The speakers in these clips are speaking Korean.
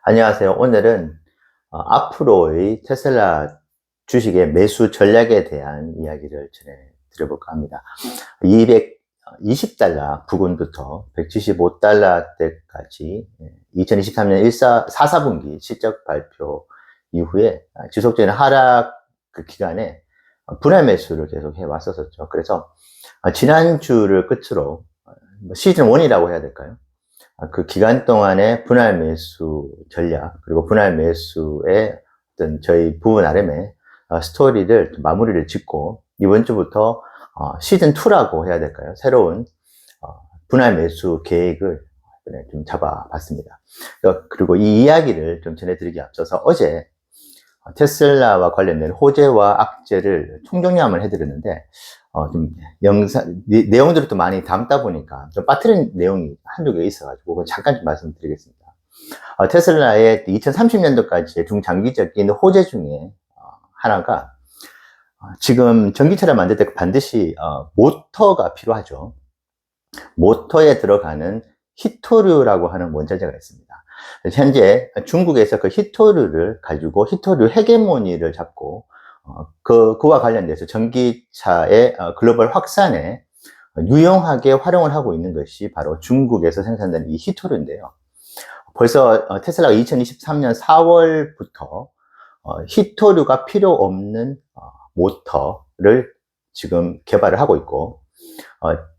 안녕하세요. 오늘은 앞으로의 테슬라 주식의 매수 전략에 대한 이야기를 전해드려볼까 합니다. 220달러 부근부터 175달러대까지 2023년 4분기 실적 발표 이후에 지속적인 하락 그 기간에 분할 매수를 계속 해왔었죠. 그래서 지난주를 끝으로 시즌 1이라고 해야 될까요? 그 기간 동안의 분할 매수 전략, 그리고 분할 매수의 어떤 저희 부부 나름의 스토리를 마무리를 짓고, 이번 주부터 시즌2라고 해야 될까요? 새로운 분할 매수 계획을 좀 잡아봤습니다. 그리고 이 이야기를 좀 전해드리기 앞서서 어제 테슬라와 관련된 호재와 악재를 총정리함을 해드렸는데, 좀 내용들을 또 많이 담다 보니까 좀 빠뜨린 내용이 한두 개 있어가지고 잠깐 좀 말씀드리겠습니다. 테슬라의 2030년도까지의 중장기적인 호재 중에 하나가 지금 전기차를 만들 때 반드시 모터가 필요하죠. 모터에 들어가는 히토류라고 하는 원자재가 있습니다. 현재 중국에서 그 히토류를 가지고 히토류 헤게모니를 잡고 그와 관련돼서 전기차의 글로벌 확산에 유용하게 활용을 하고 있는 것이 바로 중국에서 생산되는 이 히토류인데요. 벌써 테슬라가 2023년 4월부터 히토류가 필요 없는 모터를 지금 개발을 하고 있고,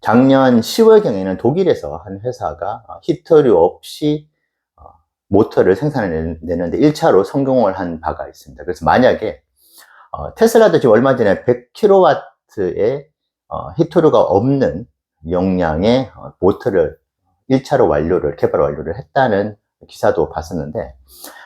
작년 10월경에는 독일에서 한 회사가 히토류 없이 모터를 생산해내는데 1차로 성공을 한 바가 있습니다. 그래서 만약에 테슬라도 지금 얼마 전에 100kW의 히토류가 없는 용량의 모터를 1차로 개발 완료를 했다는 기사도 봤었는데,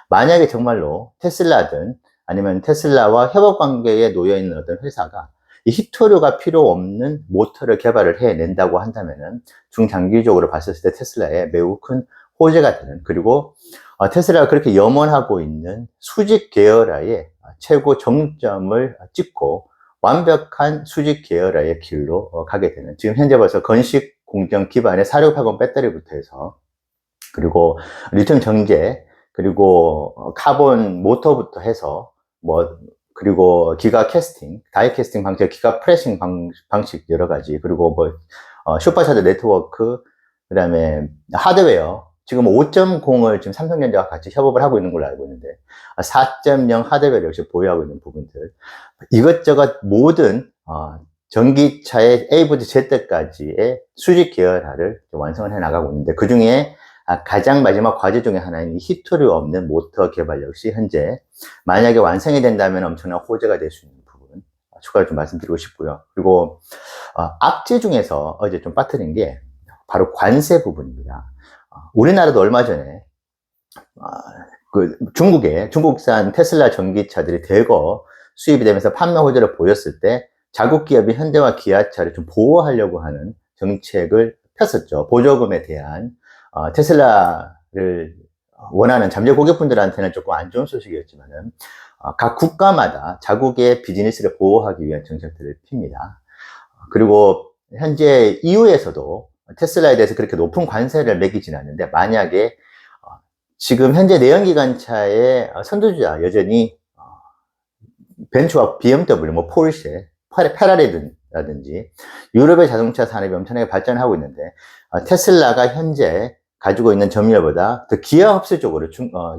만약에 정말로 테슬라든 아니면 테슬라와 협업 관계에 놓여 있는 어떤 회사가 이 히토류가 필요 없는 모터를 개발을 해낸다고 한다면은 중장기적으로 봤을 때 테슬라에 매우 큰 호재가 되는, 그리고 테슬라가 그렇게 염원하고 있는 수직 계열화의 최고 정점을 찍고 완벽한 수직 계열화의 길로 가게 되는, 지금 현재 벌써 건식 공정 기반의 4680 배터리부터 해서, 그리고 리튬 정제, 그리고 카본 모터부터 해서 그리고 기가 캐스팅, 다이 캐스팅 방식, 기가 프레싱 방식 여러 가지, 그리고 슈퍼차저 네트워크, 그 다음에 하드웨어, 지금 5.0을 지금 삼성전자와 같이 협업을 하고 있는 걸로 알고 있는데, 4.0 하드웨어 역시 보유하고 있는 부분들, 이것저것 모든 전기차의 A부터 Z까지의 수직 계열화를 완성을 해 나가고 있는데, 그 중에 가장 마지막 과제 중에 하나인 히토류 없는 모터 개발 역시 현재 만약에 완성이 된다면 엄청난 호재가 될 수 있는 부분 추가로 좀 말씀드리고 싶고요. 그리고 악재 중에서 어제 좀 빠뜨린 게 바로 관세 부분입니다. 우리나라도 얼마 전에 중국산 테슬라 전기차들이 대거 수입이 되면서 판매 호재를 보였을 때 자국 기업이 현대와 기아차를 좀 보호하려고 하는 정책을 폈었죠. 보조금에 대한 테슬라를 원하는 잠재 고객분들한테는 조금 안 좋은 소식이었지만은 각 국가마다 자국의 비즈니스를 보호하기 위한 정책들을 핍니다. 그리고 현재 EU에서도 테슬라에 대해서 그렇게 높은 관세를 매기지는 않는데, 만약에 지금 현재 내연기관차의 선두주자 여전히 벤츠와 BMW, 포르쉐, 페라리라든지 유럽의 자동차 산업이 엄청나게 발전하고 있는데, 테슬라가 현재 가지고 있는 점유율보다 더 기하 흡수적으로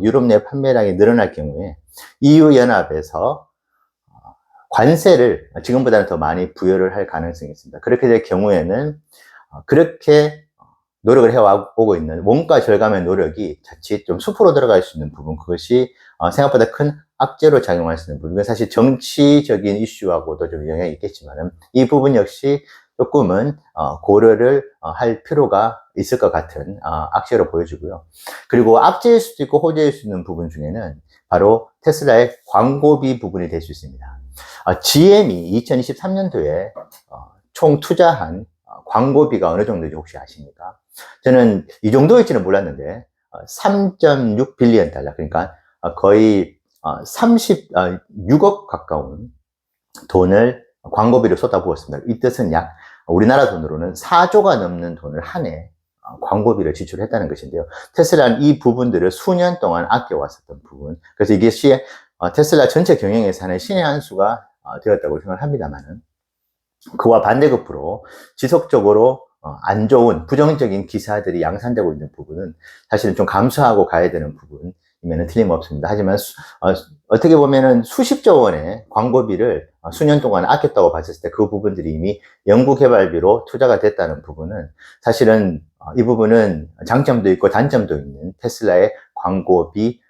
유럽 내 판매량이 늘어날 경우에 EU 연합에서 관세를 지금보다는 더 많이 부여를 할 가능성이 있습니다. 그렇게 될 경우에는 그렇게 노력을 해오고 있는 원가 절감의 노력이 자칫 좀 숲으로 들어갈 수 있는 부분, 그것이 생각보다 큰 악재로 작용할 수 있는 부분, 이건 사실 정치적인 이슈하고도 좀 영향이 있겠지만은 이 부분 역시 조금은 고려를 할 필요가 있을 것 같은 악재로 보여지고요. 그리고 악재일 수도 있고 호재일 수 있는 부분 중에는 바로 테슬라의 광고비 부분이 될 수 있습니다. GM이 2023년도에 총 투자한 광고비가 어느 정도인지 혹시 아십니까? 저는 이 정도일지는 몰랐는데 3.6 빌리언 달러, 그러니까 거의 36억 가까운 돈을 광고비로 쏟아부었습니다. 이 뜻은 약 우리나라 돈으로는 4조가 넘는 돈을 한 해 광고비를 지출했다는 것인데요. 테슬라는 이 부분들을 수년 동안 아껴왔었던 부분. 그래서 이게 테슬라 전체 경영 예산의 신의 한 수가 되었다고 생각을 합니다만은, 그와 반대급부로 지속적으로 안 좋은 부정적인 기사들이 양산되고 있는 부분은 사실은 좀 감수하고 가야 되는 부분이면 틀림없습니다. 하지만 어떻게 보면은 수십조 원의 광고비를 수년 동안 아꼈다고 봤을 때 그 부분들이 이미 연구개발비로 투자가 됐다는 부분은 사실은 이 부분은 장점도 있고 단점도 있는 테슬라의 광고비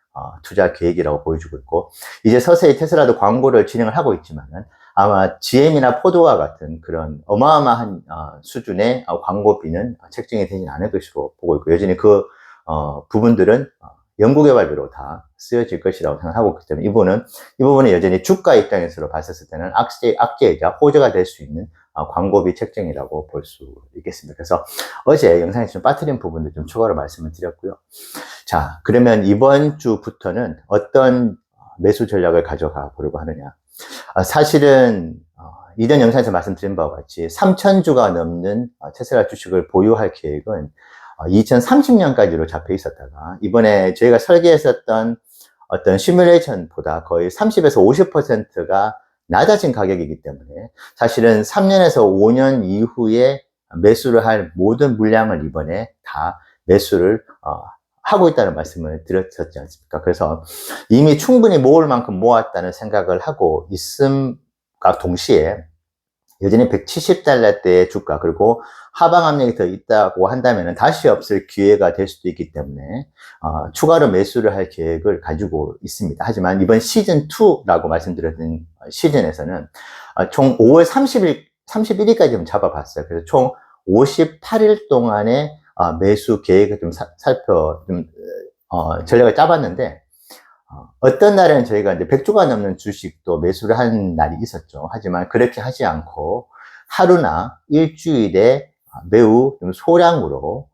투자 계획이라고 보여주고 있고, 이제 서서히 테슬라도 광고를 진행을 하고 있지만은 아마 GM이나 포드와 같은 그런 어마어마한 수준의 광고비는 책정이 되지는 않을 것으로 보고 있고, 여전히 그 부분들은 연구개발비로 다 쓰여질 것이라고 생각하고 있기 때문에 이 부분은 여전히 주가 입장에서 봤을 때는 악재이자 호재가 될 수 있는 광고비 책정이라고 볼 수 있겠습니다. 그래서 어제 영상에서 좀 빠뜨린 부분들 좀 추가로 말씀을 드렸고요. 자, 그러면 이번 주부터는 어떤 매수 전략을 가져가 보려고 하느냐. 사실은 이전 영상에서 말씀드린 바와 같이 3,000주가 넘는 테슬라 주식을 보유할 계획은 2030년까지로 잡혀 있었다가, 이번에 저희가 설계했었던 어떤 시뮬레이션보다 거의 30에서 50%가 낮아진 가격이기 때문에 사실은 3년에서 5년 이후에 매수를 할 모든 물량을 이번에 다 매수를 하고 있다는 말씀을 드렸었지 않습니까? 그래서 이미 충분히 모을 만큼 모았다는 생각을 하고 있음과 동시에 여전히 $170대의 주가, 그리고 하방 압력이 더 있다고 한다면 다시 없을 기회가 될 수도 있기 때문에 추가로 매수를 할 계획을 가지고 있습니다. 하지만 이번 시즌2라고 말씀드렸던 시즌에서는 총 5월 31일까지 좀 잡아봤어요. 그래서 총 58일 동안의 매수 계획을 좀 전략을 짜봤는데, 어떤 날에는 저희가 이제 100주가 넘는 주식도 매수를 한 날이 있었죠. 하지만 그렇게 하지 않고 하루나 일주일에 매우 좀 소량으로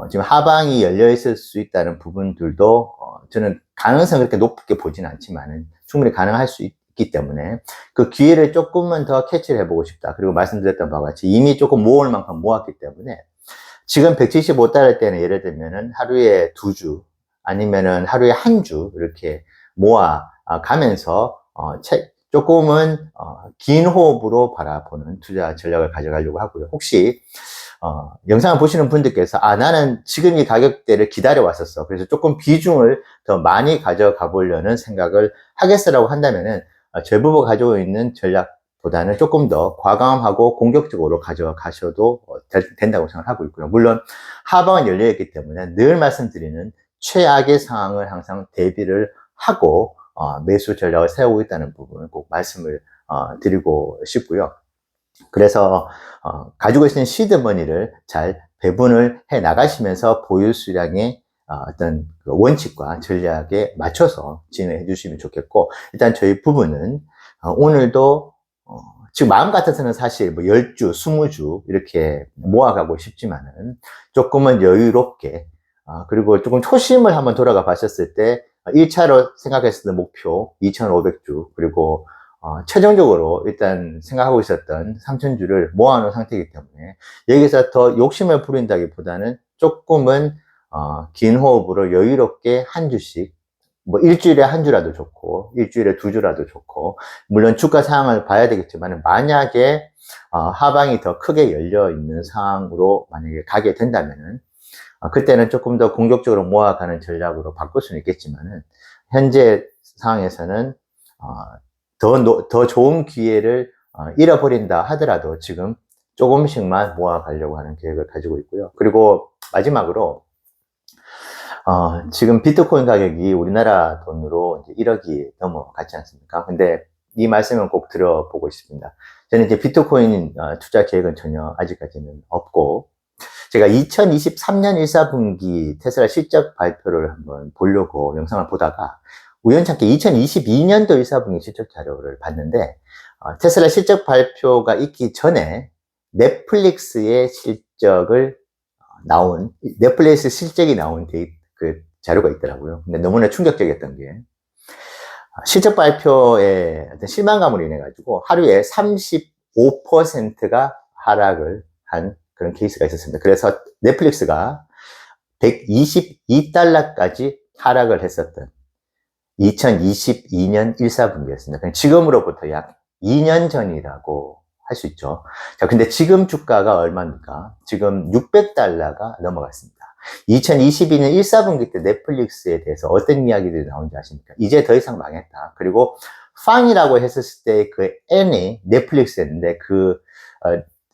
지금 하방이 열려 있을 수 있다는 부분들도 저는 가능성을 그렇게 높게 보지는 않지만 충분히 가능할 수 있기 때문에 그 기회를 조금만 더 캐치를 해보고 싶다. 그리고 말씀드렸던 바와 같이 이미 조금 모을 만큼 모았기 때문에 지금 175달러 때는 예를 들면은 하루에 2주 아니면은 하루에 1주 이렇게 모아 가면서 조금은 긴 호흡으로 바라보는 투자 전략을 가져가려고 하고요. 혹시 영상을 보시는 분들께서 나는 지금 이 가격대를 기다려 왔었어, 그래서 조금 비중을 더 많이 가져가 보려는 생각을 하겠어라고 한다면은 저희 부부가 가지고 있는 전략보다는 조금 더 과감하고 공격적으로 가져가셔도 된다고 생각하고 있고요. 물론 하방은 열려있기 때문에 늘 말씀드리는 최악의 상황을 항상 대비를 하고 매수 전략을 세우고 있다는 부분을 꼭 말씀을 드리고 싶고요. 그래서 가지고 있는 시드머니를 잘 배분을 해 나가시면서 보유 수량의 어떤 원칙과 전략에 맞춰서 진행해 주시면 좋겠고, 일단 저희 부부는 오늘도 지금 마음 같아서는 사실 뭐 10주, 20주 이렇게 모아가고 싶지만은 조금은 여유롭게 그리고 조금 초심을 한번 돌아가 봤었을 때 1차로 생각했었던 목표 2,500주, 그리고 최종적으로 일단 생각하고 있었던 3,000주를 모아놓은 상태이기 때문에 여기서 더 욕심을 부린다기보다는 조금은 긴 호흡으로 여유롭게 한 주씩, 뭐 일주일에 1주라도 좋고 일주일에 2주라도 좋고, 물론 주가 상황을 봐야 되겠지만 만약에 하방이 더 크게 열려 있는 상황으로 만약에 가게 된다면은 그때는 조금 더 공격적으로 모아가는 전략으로 바꿀 수는 있겠지만은 현재 상황에서는 더 좋은 기회를 잃어버린다 하더라도 지금 조금씩만 모아가려고 하는 계획을 가지고 있고요. 그리고 마지막으로 지금 비트코인 가격이 우리나라 돈으로 이제 1억이 넘어갔지 않습니까? 근데 이 말씀은 꼭 들어보고 싶습니다. 저는 이제 비트코인 투자 계획은 전혀 아직까지는 없고, 제가 2023년 1사분기 테슬라 실적 발표를 한번 보려고 영상을 보다가 우연찮게 2022년도 1사분기 실적 자료를 봤는데, 테슬라 실적 발표가 있기 전에 넷플릭스의 넷플릭스 실적이 나온 그 자료가 있더라고요. 근데 너무나 충격적이었던 게, 실적 발표에 어떤 실망감으로 인해 가지고 하루에 35%가 하락을 한 그런 케이스가 있었습니다. 그래서 넷플릭스가 122달러까지 하락을 했었던 2022년 1사분기였습니다. 지금으로부터 약 2년 전이라고 할 수 있죠. 자, 근데 지금 주가가 얼마입니까? 지금 600달러가 넘어갔습니다. 2022년 1사분기 때 넷플릭스에 대해서 어떤 이야기들이 나온지 아십니까? 이제 더 이상 망했다. 그리고 팡이라고 했었을 때 그 N이 넷플릭스였는데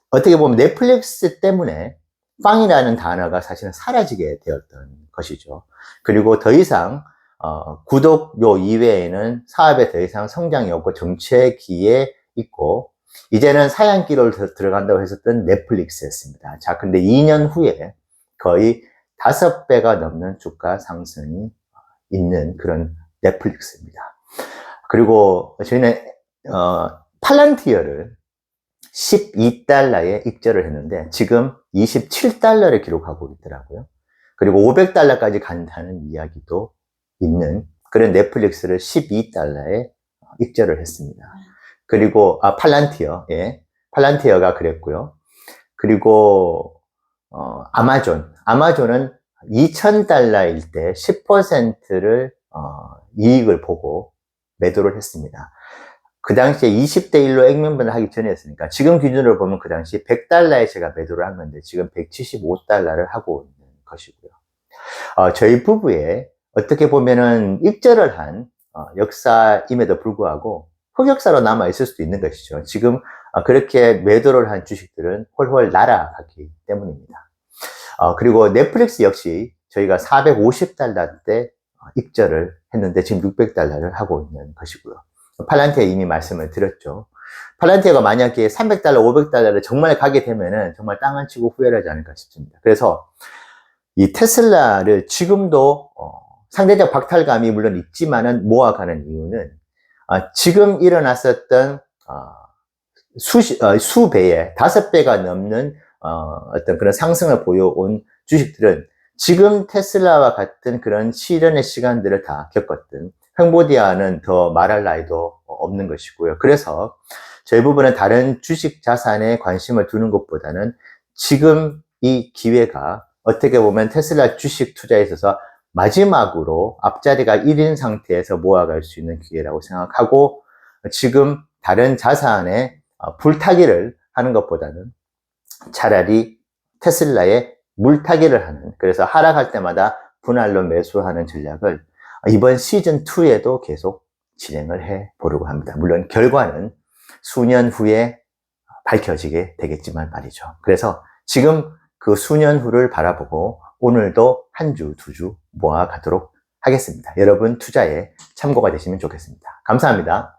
어떻게 보면 넷플릭스 때문에 팡이라는 단어가 사실은 사라지게 되었던 것이죠. 그리고 더 이상 구독료 이외에는 사업에 더 이상 성장이 없고 정체기에 있고 이제는 사양기로 들어간다고 했었던 넷플릭스였습니다. 자, 근데 2년 후에 거의 5배가 넘는 주가 상승이 있는 그런 넷플릭스입니다. 그리고 저희는 팔란티어를 12달러에 익절을 했는데 지금 27달러를 기록하고 있더라고요. 그리고 500달러까지 간다는 이야기도 있는 그런 넷플릭스를 12달러에 익절을 했습니다. 그리고 팔란티어, 예, 팔란티어가 그랬고요. 그리고 아마존은 2000달러일 때 10%를 이익을 보고 매도를 했습니다. 그 당시에 20대 1로 액면분할 하기 전이었으니까 지금 기준으로 보면 그 당시 100달러에 제가 매도를 한 건데 지금 175달러를 하고 있는 것이고요. 저희 부부의 어떻게 보면은 익절을 한 역사임에도 불구하고 흑역사로 남아 있을 수도 있는 것이죠. 지금 그렇게 매도를 한 주식들은 홀홀 날아갔기 때문입니다. 그리고 넷플릭스 역시 저희가 450달러 때 익절을 했는데 지금 600달러를 하고 있는 것이고요. 팔란티어 이미 말씀을 드렸죠. 팔란티어가 만약에 300달러, 500달러를 정말 가게 되면은 정말 땅 안 치고 후회를 하지 않을까 싶습니다. 그래서 이 테슬라를 지금도 상대적 박탈감이 물론 있지만은 모아가는 이유는 지금 일어났었던 수배의 5배가 넘는 어떤 그런 상승을 보여온 주식들은 지금 테슬라와 같은 그런 시련의 시간들을 다 겪었던 횡보디아는 더 말할 나위도 없는 것이고요. 그래서 저희 부부는 다른 주식 자산에 관심을 두는 것보다는 지금 이 기회가 어떻게 보면 테슬라 주식 투자에 있어서 마지막으로 앞자리가 1인 상태에서 모아갈 수 있는 기회라고 생각하고 지금 다른 자산에 불타기를 하는 것보다는 차라리 테슬라에 물타기를 하는, 그래서 하락할 때마다 분할로 매수하는 전략을 이번 시즌2에도 계속 진행을 해 보려고 합니다. 물론 결과는 수년 후에 밝혀지게 되겠지만 말이죠. 그래서 지금 그 수년 후를 바라보고 오늘도 한 주, 두 주 모아가도록 하겠습니다. 여러분 투자에 참고가 되시면 좋겠습니다. 감사합니다.